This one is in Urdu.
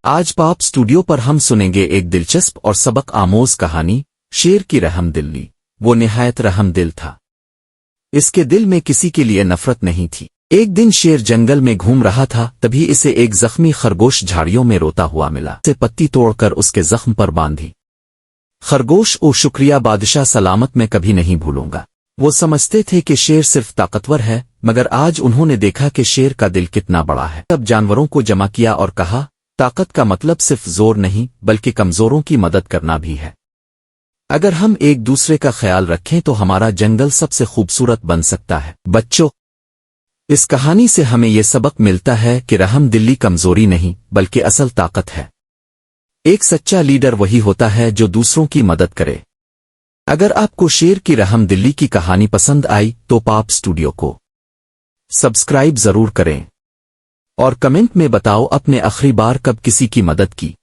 آج پاپ اسٹوڈیو پر ہم سنیں گے ایک دلچسپ اور سبق آموز کہانی، شیر کی رحم دلی۔ وہ نہایت رحم دل تھا۔ اس کے دل میں کسی کے لیے نفرت نہیں تھی۔ ایک دن شیر جنگل میں گھوم رہا تھا، تبھی اسے ایک زخمی خرگوش جھاڑیوں میں روتا ہوا ملا۔ اسے پتی توڑ کر اس کے زخم پر باندھی۔ خرگوش: او شکریہ بادشاہ، سلامت، میں کبھی نہیں بھولوں گا۔ وہ سمجھتے تھے کہ شیر صرف طاقتور ہے، مگر آج انہوں نے دیکھا کہ شیر کا دل کتنا بڑا ہے۔ تب جانوروں کو جمع کیا اور کہا، طاقت کا مطلب صرف زور نہیں بلکہ کمزوروں کی مدد کرنا بھی ہے۔ اگر ہم ایک دوسرے کا خیال رکھیں تو ہمارا جنگل سب سے خوبصورت بن سکتا ہے۔ بچوں، اس کہانی سے ہمیں یہ سبق ملتا ہے کہ رحم دلی کمزوری نہیں بلکہ اصل طاقت ہے۔ ایک سچا لیڈر وہی ہوتا ہے جو دوسروں کی مدد کرے۔ اگر آپ کو شیر کی رحم دلی کی کہانی پسند آئی تو پاپ اسٹوڈیو کو سبسکرائب ضرور کریں اور کمنٹ میں بتاؤ اپنے آخری بار کب کسی کی مدد کی۔